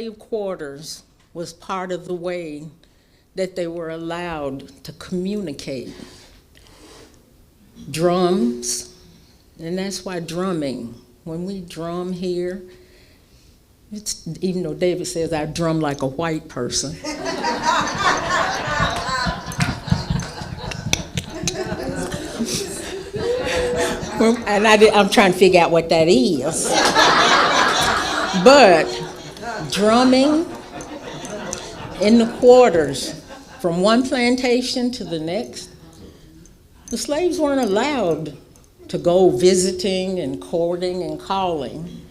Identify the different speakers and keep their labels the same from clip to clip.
Speaker 1: slave quarters was part of the way that they were allowed to communicate. Drums, and that's why drumming, when we drum here, it's, even though David says I drum like a white person. And I'm trying to figure out what that is. But drumming in the quarters from one plantation to the next, the slaves weren't allowed to go visiting and courting and calling.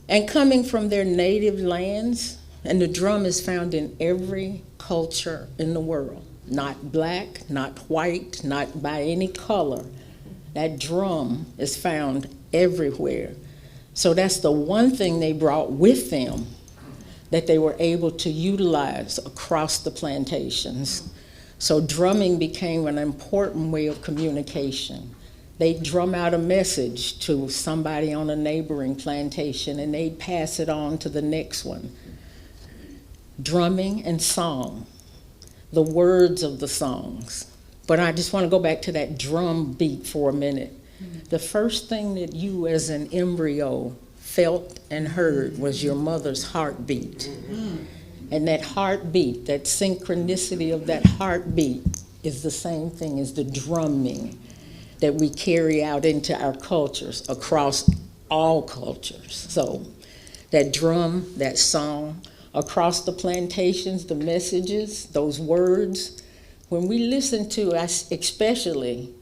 Speaker 1: And coming from their native lands, and the drum is found in every culture in the world, not black, not white, not by any color. That drum is found everywhere. So that's the one thing they brought with them that they were able to utilize across the plantations. So drumming became an important way of communication. They'd drum out a message to somebody on a neighboring plantation and they'd pass it on to the next one. Drumming and song, the words of the songs. But I just want to go back to that drum beat for a minute. The first thing that you as an embryo felt and heard was your mother's heartbeat. And that heartbeat, that synchronicity of that heartbeat is the same thing as the drumming that we carry out into our cultures, across all cultures. So that drum, that song, across the plantations, the messages, those words, when we listen to, especially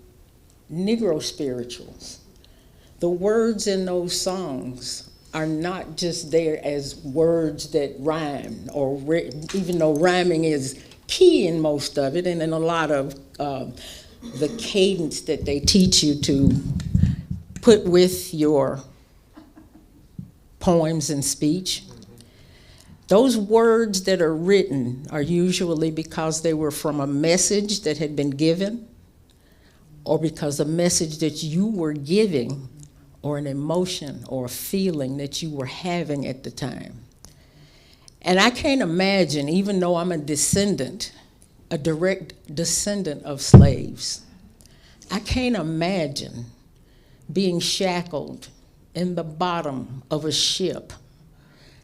Speaker 1: Negro spirituals, the words in those songs are not just there as words that rhyme, or even though rhyming is key in most of it, and in a lot of the cadence that they teach you to put with your poems and speech. Those words that are written are usually because they were from a message that had been given, or because a message that you were giving, or an emotion or a feeling that you were having at the time. And I can't imagine, even though I'm a descendant, a direct descendant of slaves, I can't imagine being shackled in the bottom of a ship,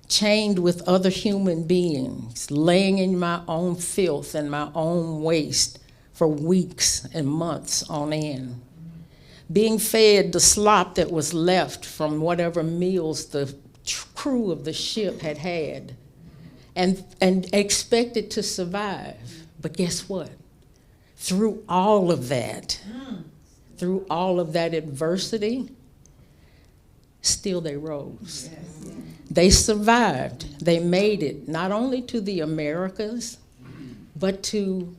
Speaker 1: chained with other human beings, laying in my own filth and my own waste for weeks and months on end, being fed the slop that was left from whatever meals the crew of the ship had had, and expected to survive. But guess what? Through all of that adversity, still they rose. Yes. They survived. They made it, not only to the Americas, but to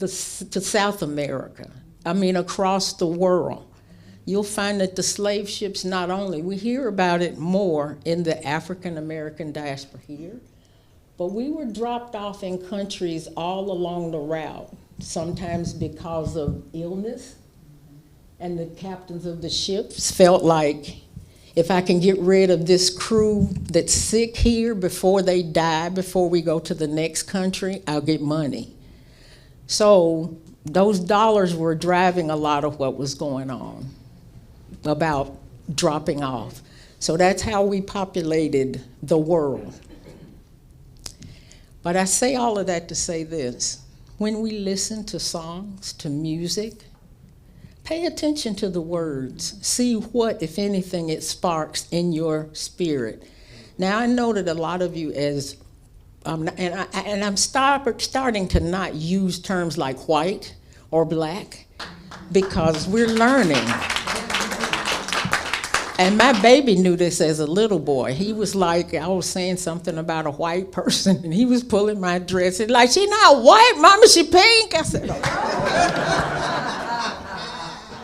Speaker 1: South America. I mean, across the world. You'll find that the slave ships not only, we hear about it more in the African American diaspora here, but we were dropped off in countries all along the route, sometimes because of illness, and the captains of the ships felt like, if I can get rid of this crew that's sick here before they die, before we go to the next country, I'll get money. So those dollars were driving a lot of what was going on about dropping off. So that's how we populated the world. But I say all of that to say this. When we listen to songs, to music, pay attention to the words. See what, if anything, it sparks in your spirit. Now, I know that a lot of you I'm starting to not use terms like white or black, because we're learning. And my baby knew this as a little boy. He was like, I was saying something about a white person, and he was pulling my dress. He's like, she not white, Mama, she pink. I said,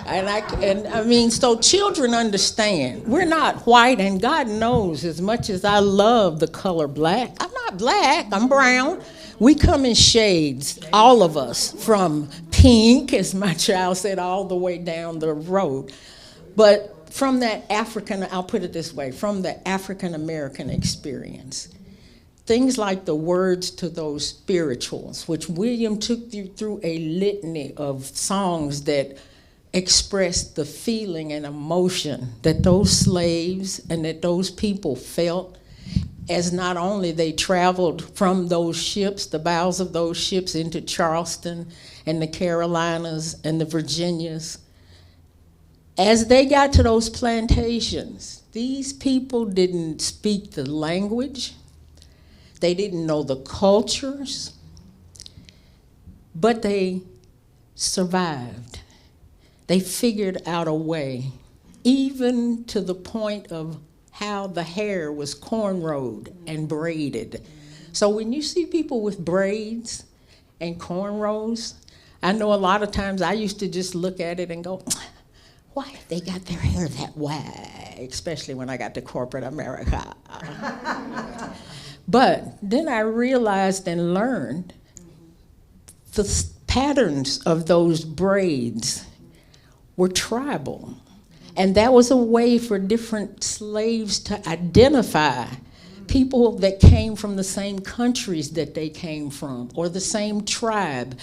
Speaker 1: And I mean, so children understand. We're not white, and God knows, as much as I love the color black, I'm not black, I'm brown. We come in shades, all of us, from pink, as my child said, all the way down the road. But from that I'll put it this way, from the African American experience, things like the words to those spirituals, which William took you through a litany of songs that expressed the feeling and emotion that those slaves and that those people felt, as not only they traveled from those ships, the bows of those ships, into Charleston and the Carolinas and the Virginias. As they got to those plantations, these people didn't speak the language, they didn't know the cultures, but they survived. They figured out a way, even to the point of how the hair was cornrowed and braided. So when you see people with braids and cornrows, I know a lot of times I used to just look at it and go, why have they got their hair that way? Especially when I got to corporate America. But then I realized and learned the patterns of those braids were tribal. And that was a way for different slaves to identify people that came from the same countries that they came from, or the same tribe,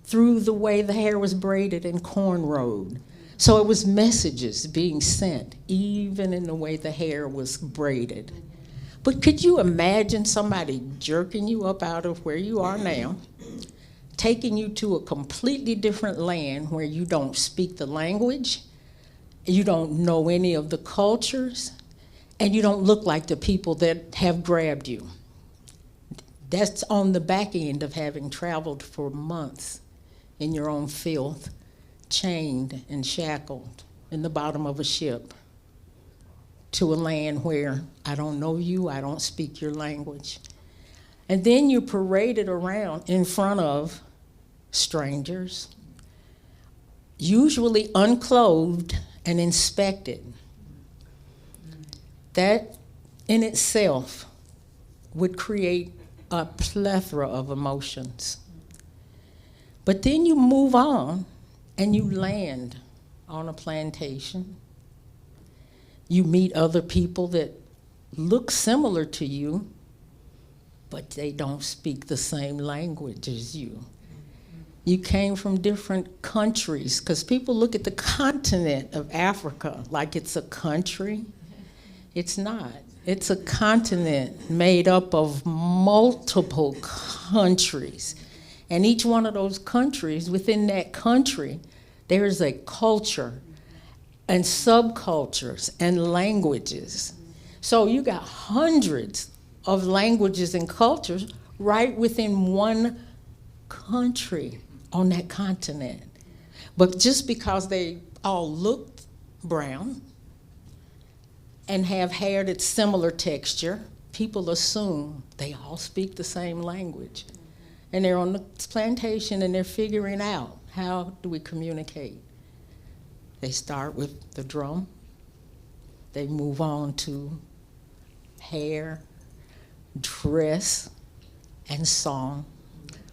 Speaker 1: through the way the hair was braided and cornrowed. So it was messages being sent, even in the way the hair was braided. But could you imagine somebody jerking you up out of where you are now, taking you to a completely different land where you don't speak the language, you don't know any of the cultures, and you don't look like the people that have grabbed you? That's on the back end of having traveled for months in your own filth, chained and shackled in the bottom of a ship to a land where I don't know you, I don't speak your language. And then you're paraded around in front of strangers, usually unclothed and inspected. That in itself would create a plethora of emotions. But then you move on and you land on a plantation. You meet other people that look similar to you, but they don't speak the same language as you. You came from different countries, because people look at the continent of Africa like it's a country. It's not. It's a continent made up of multiple countries. And each one of those countries, within that country, there is a culture and subcultures and languages. So you got hundreds of languages and cultures right within one country on that continent. But just because they all look brown and have hair that's similar texture, people assume they all speak the same language. And they're on the plantation and they're figuring out, how do we communicate? They start with the drum. They move on to hair, dress, and song.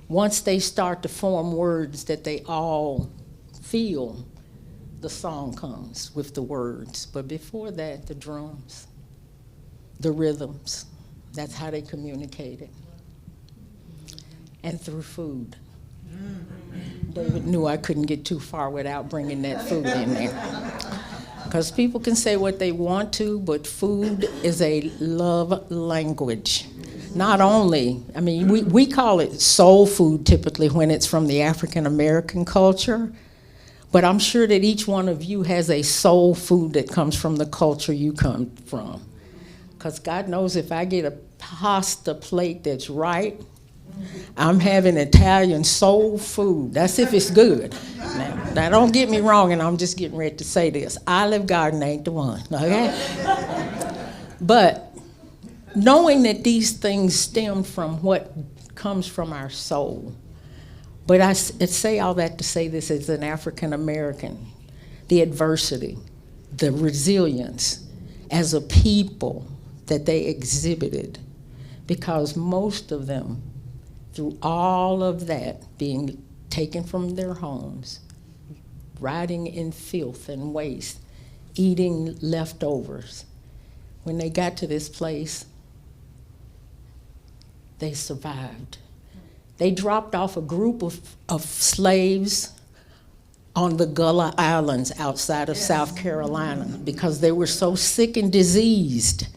Speaker 1: Once they start to form words that they all feel, the song comes with the words. But before that, the drums, the rhythms, that's how they communicated. And through food. David knew I couldn't get too far without bringing that food in there. Because people can say what they want to, but food is a love language. Not only, I mean, we call it soul food typically when it's from the African American culture, but I'm sure that each one of you has a soul food that comes from the culture you come from. Because God knows if I get a pasta plate that's right, I'm having Italian soul food. That's if it's good. Now, don't get me wrong, and I'm just getting ready to say this. Olive Garden ain't the one, okay? But knowing that these things stem from what comes from our soul. But I say all that to say this as an African American, the adversity, the resilience as a people that they exhibited, because most of them, through all of that being taken from their homes, riding in filth and waste, eating leftovers, when they got to this place, they survived. They dropped off a group of slaves on the Gullah Islands outside of South Carolina because they were so sick and diseased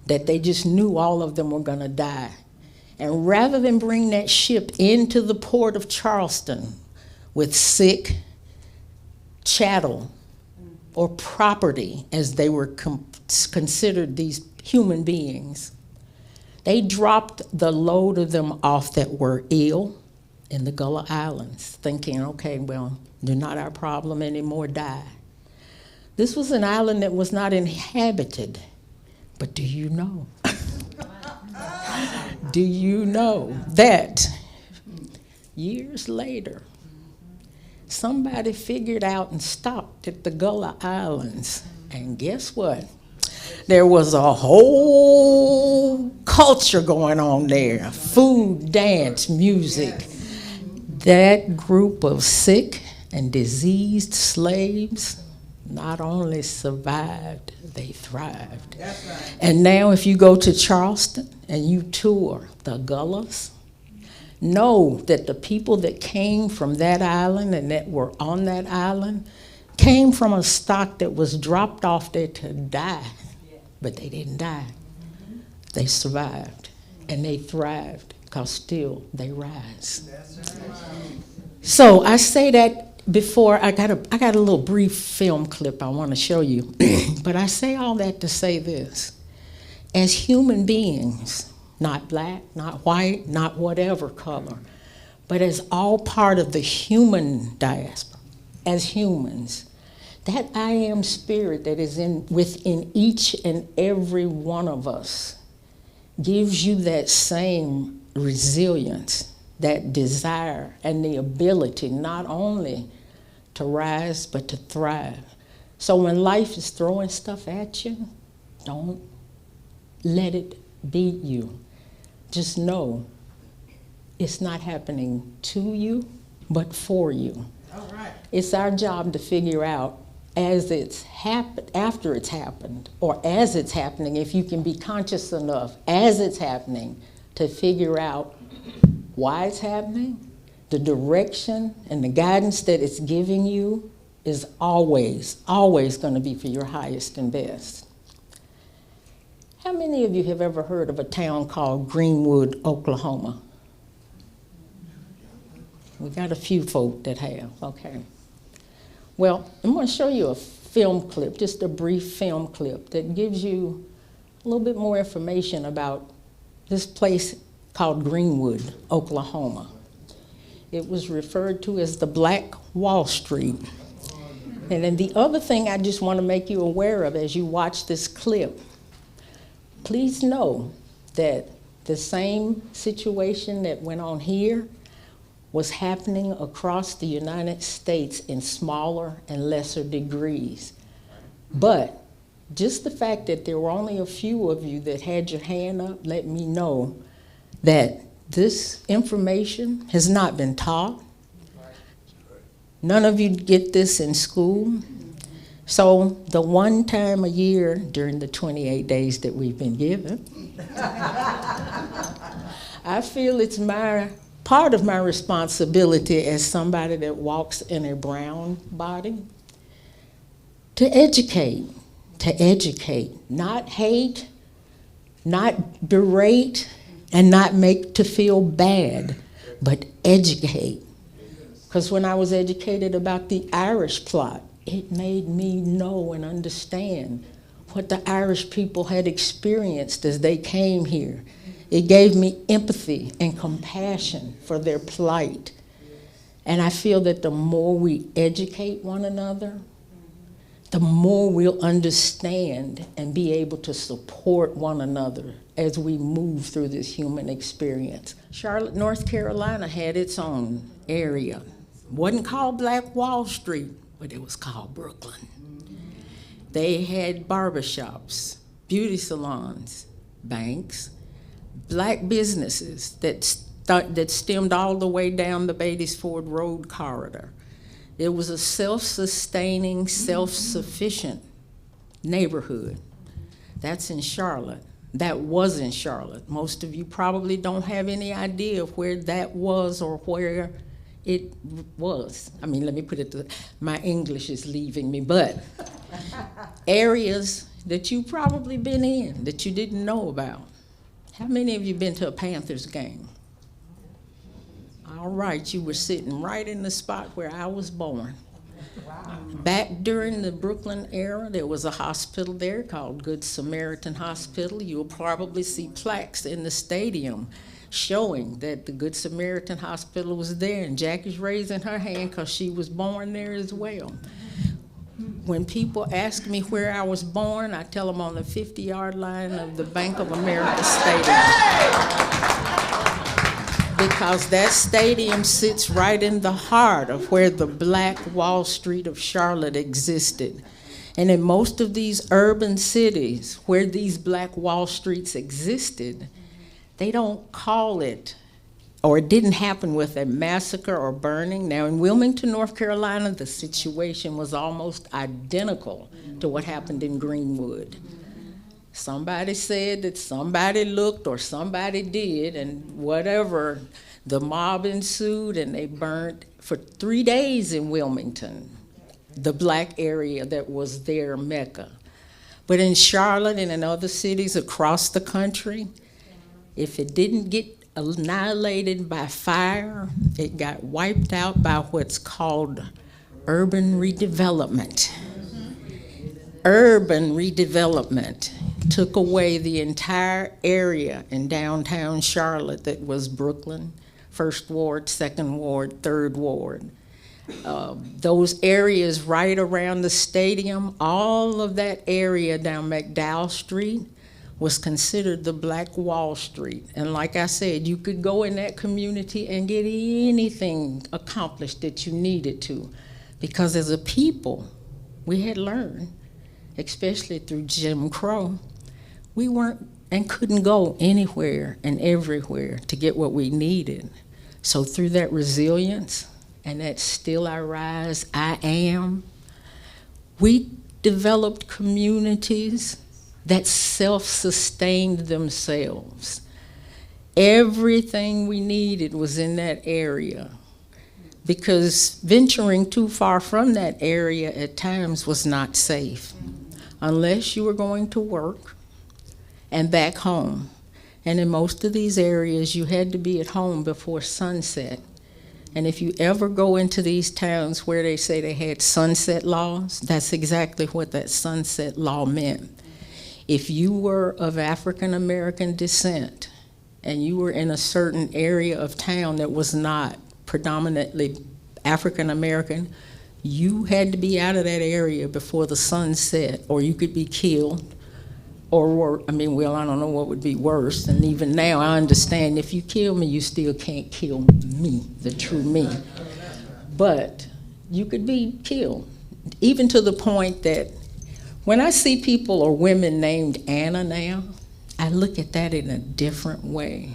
Speaker 1: that they just knew all of them were going to die. And rather than bring that ship into the port of Charleston with sick chattel or property, as they were considered these human beings, they dropped the load of them off that were ill in the Gullah Islands, thinking, okay, well, they're not our problem anymore, die. This was an island that was not inhabited, but do you know? Do you know that years later, somebody figured out and stopped at the Gullah Islands, and guess what? There was a whole culture going on there, food, dance, music. That group of sick and diseased slaves not only survived, they thrived. That's right. And now if you go to Charleston and you tour the Gullahs, know that the people that came from that island and that were on that island came from a stock that was dropped off there to die, but they didn't die. They survived and they thrived because still they rise. So I say that before I got a little brief film clip I want to show you, but I say all that to say this. As human beings, not black, not white, not whatever color, but as all part of the human diaspora, as humans, that I am spirit that is within each and every one of us gives you that same resilience, that desire, and the ability not only to rise, but to thrive. So when life is throwing stuff at you, don't let it beat you. Just know it's not happening to you, but for you. All right. It's our job to figure out as it's happened, after it's happened, or as it's happening, if you can be conscious enough as it's happening to figure out why it's happening, the direction and the guidance that it's giving you is always, always going to be for your highest and best. How many of you have ever heard of a town called Greenwood, Oklahoma? We got a few folk that have, okay. Well, I'm going to show you a film clip, just a brief film clip that gives you a little bit more information about this place called Greenwood, Oklahoma. It was referred to as the Black Wall Street. And then the other thing I just want to make you aware of as you watch this clip, please know that the same situation that went on here was happening across the United States in smaller and lesser degrees. But just the fact that there were only a few of you that had your hand up let me know that this information has not been taught. None of you get this in school. So the one time a year during the 28 days that we've been given, I feel it's part of my responsibility as somebody that walks in a brown body to educate, not hate, not berate, and not make to feel bad, but educate. Because when I was educated about the Irish plot, it made me know and understand what the Irish people had experienced as they came here. It gave me empathy and compassion for their plight. And I feel that the more we educate one another, the more we'll understand and be able to support one another as we move through this human experience. Charlotte, North Carolina had its own area. Wasn't called Black Wall Street, but it was called Brooklyn. They had barbershops, beauty salons, banks, black businesses that stemmed all the way down the Beatties Ford Road corridor. It was a self-sustaining, self-sufficient neighborhood. That's in Charlotte. That wasn't Charlotte. Most of you probably don't have any idea of where that was or where it was. I mean, let me put it, my English is leaving me, but areas that you probably been in that you didn't know about. How many of you been to a Panthers game? All right, you were sitting right in the spot where I was born. Wow. Back during the Brooklyn era, there was a hospital there called Good Samaritan Hospital. You'll probably see plaques in the stadium showing that the Good Samaritan Hospital was there, and Jackie's raising her hand because she was born there as well. When people ask me where I was born, I tell them on the 50-yard line of the Bank of America Stadium. Because that stadium sits right in the heart of where the Black Wall Street of Charlotte existed. And in most of these urban cities where these Black Wall Streets existed, they don't call it, or it didn't happen with a massacre or burning. Now in Wilmington, North Carolina, the situation was almost identical to what happened in Greenwood. Somebody said that somebody looked or somebody did, and whatever, the mob ensued and they burnt for 3 days in Wilmington, the black area that was their Mecca. But in Charlotte and in other cities across the country, if it didn't get annihilated by fire, it got wiped out by what's called urban redevelopment. Urban redevelopment took away the entire area in downtown Charlotte that was Brooklyn, 1st Ward, 2nd Ward, 3rd Ward. Those areas right around the stadium, all of that area down McDowell Street was considered the Black Wall Street. And like I said, you could go in that community and get anything accomplished that you needed to. Because as a people, we had learned, especially through Jim Crow, we weren't and couldn't go anywhere and everywhere to get what we needed. So through that resilience and that still I rise, I am, we developed communities that self-sustained themselves. Everything we needed was in that area, because venturing too far from that area at times was not safe, unless you were going to work and back home. And in most of these areas, you had to be at home before sunset. And if you ever go into these towns where they say they had sunset laws, that's exactly what that sunset law meant. If you were of African American descent and you were in a certain area of town that was not predominantly African American, you had to be out of that area before the sun set, or you could be killed. Or, I mean, well, I don't know what would be worse. And even now, I understand if you kill me, you still can't kill me, the true me. But you could be killed, even to the point that when I see people or women named Anna now, I look at that in a different way.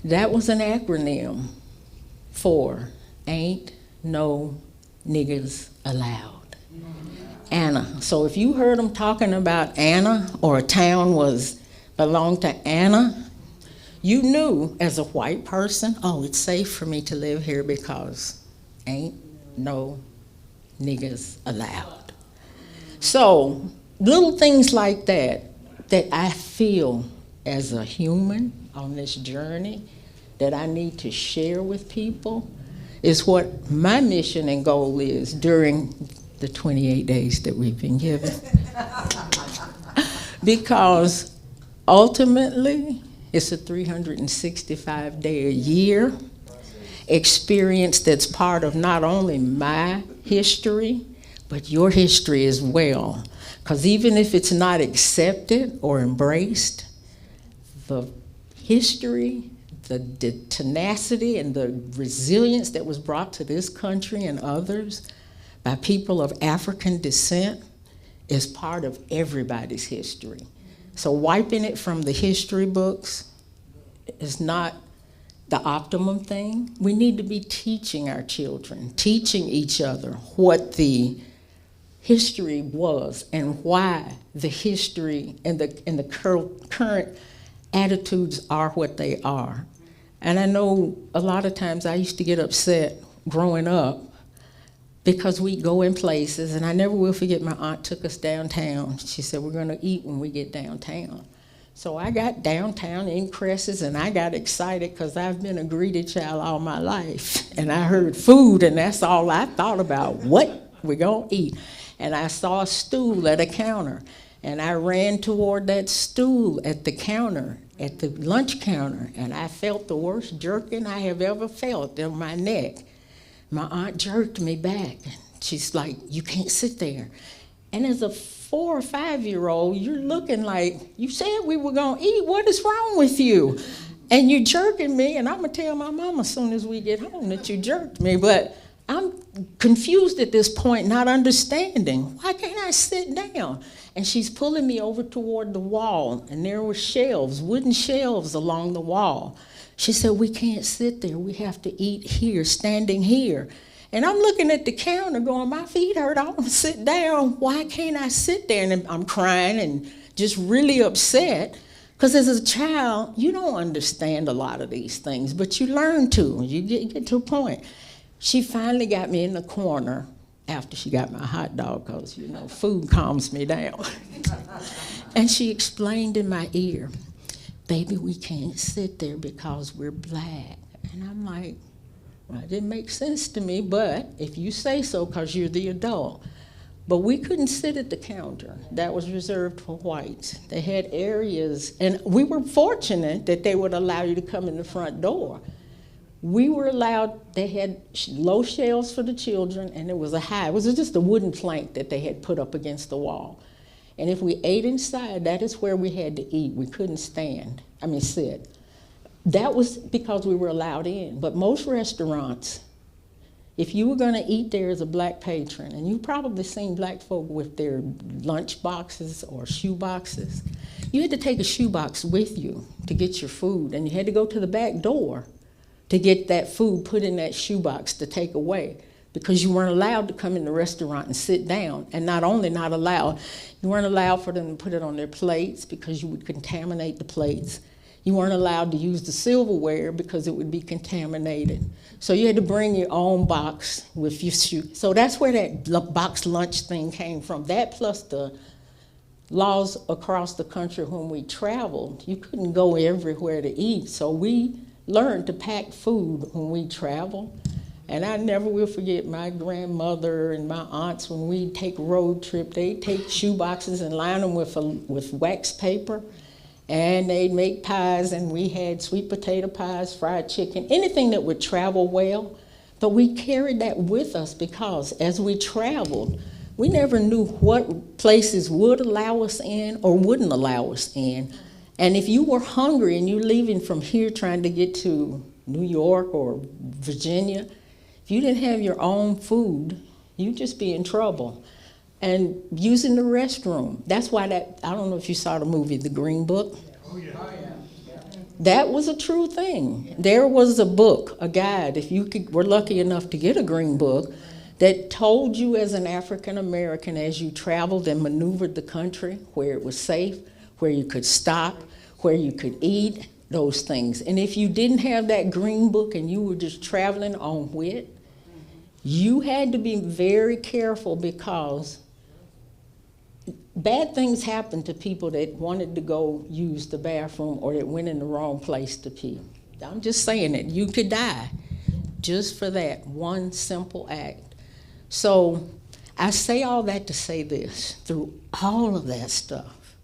Speaker 1: That was an acronym for Ain't No Niggas Allowed. Anna. So if you heard them talking about Anna, or a town belonged to Anna, you knew as a white person, oh, it's safe for me to live here because ain't no niggas allowed. So little things like that I feel as a human on this journey that I need to share with people is what my mission and goal is during the 28 days that we've been given. Because ultimately, it's a 365-day-a-year experience that's part of not only my history, but your history as well. Because even if it's not accepted or embraced, the history, the tenacity and the resilience that was brought to this country and others by people of African descent is part of everybody's history. So wiping it from the history books is not the optimum thing. We need to be teaching our children, teaching each other what the history was and why the history and the current attitudes are what they are. And I know a lot of times I used to get upset growing up because we go in places, and I never will forget my aunt took us downtown. She said, we're gonna eat when we get downtown. So I got downtown in Cresses, and I got excited because I've been a greedy child all my life. And I heard food, and that's all I thought about. What we gonna eat? And I saw a stool at a counter, and I ran toward that stool at the counter, at the lunch counter, and I felt the worst jerking I have ever felt in my neck. My aunt jerked me back. She's like, you can't sit there. And as a 4 or 5-year-old, you're looking like, you said we were gonna eat, what is wrong with you? And you're jerking me, and I'm gonna tell my mama as soon as we get home that you jerked me, but I'm confused at this point, not understanding. Why can't I sit down? And she's pulling me over toward the wall, and there were shelves, wooden shelves along the wall. She said, we can't sit there. We have to eat here, standing here. And I'm looking at the counter going, my feet hurt. I want to sit down. Why can't I sit there? And I'm crying and just really upset. Because as a child, you don't understand a lot of these things, but you learn to. You get to a point. She finally got me in the corner after she got my hot dog, because, you know, food calms me down. And she explained in my ear, baby, we can't sit there because we're black. And I'm like, well, it didn't make sense to me, but if you say so, because you're the adult. But we couldn't sit at the counter. That was reserved for whites. They had areas, and we were fortunate that they would allow you to come in the front door. We were allowed, they had low shelves for the children, and it was just a wooden plank that they had put up against the wall. And if we ate inside, that is where we had to eat. We couldn't sit. That was because we were allowed in. But most restaurants, if you were gonna eat there as a black patron, and you've probably seen black folk with their lunch boxes or shoe boxes, you had to take a shoe box with you to get your food, and you had to go to the back door to get that food put in that shoebox to take away, because you weren't allowed to come in the restaurant and sit down. And not only not allowed, you weren't allowed for them to put it on their plates because you would contaminate the plates. You weren't allowed to use the silverware because it would be contaminated. So you had to bring your own box with your shoe. So that's where that box lunch thing came from. That plus the laws across the country when we traveled, you couldn't go everywhere to eat. So we learned to pack food when we travel. And I never will forget my grandmother and my aunts when we take road trip, they'd take shoe boxes and line them with wax paper, and they'd make pies, and we had sweet potato pies, fried chicken, anything that would travel well. But we carried that with us because as we traveled, we never knew what places would allow us in or wouldn't allow us in. And if you were hungry and you're leaving from here trying to get to New York or Virginia, if you didn't have your own food, you'd just be in trouble. And using the restroom, that's why I don't know if you saw the movie, The Green Book. Oh, yeah. That was a true thing. There was a book, a guide, if you were lucky enough to get a green book, that told you as an African American as you traveled and maneuvered the country, where it was safe, where you could stop, where you could eat, those things. And if you didn't have that green book and you were just traveling on wit, you had to be very careful, because bad things happened to people that wanted to go use the bathroom or that went in the wrong place to pee. I'm just saying it. You could die just for that one simple act. So I say all that to say this: through all of that stuff,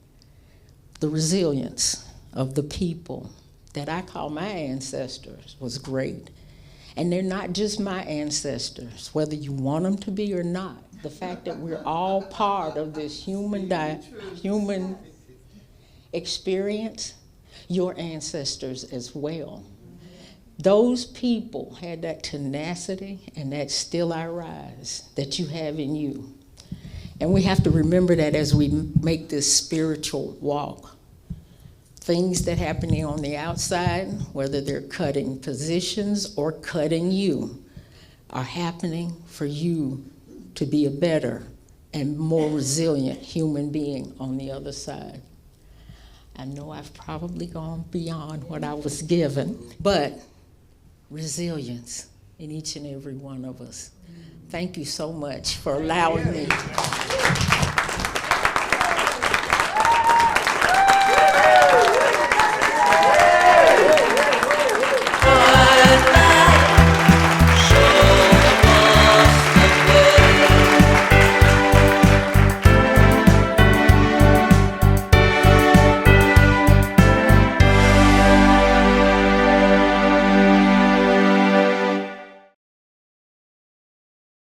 Speaker 1: the resilience of the people that I call my ancestors was great. And they're not just my ancestors, whether you want them to be or not. The fact that we're all part of this human experience, your ancestors as well. Those people had that tenacity and that still I rise that you have in you. And we have to remember that as we make this spiritual walk. Things that happen on the outside, whether they're cutting positions or cutting you, are happening for you to be a better and more resilient human being on the other side. I know I've probably gone beyond what I was given, but resilience in each and every one of us. Thank you so much for allowing me.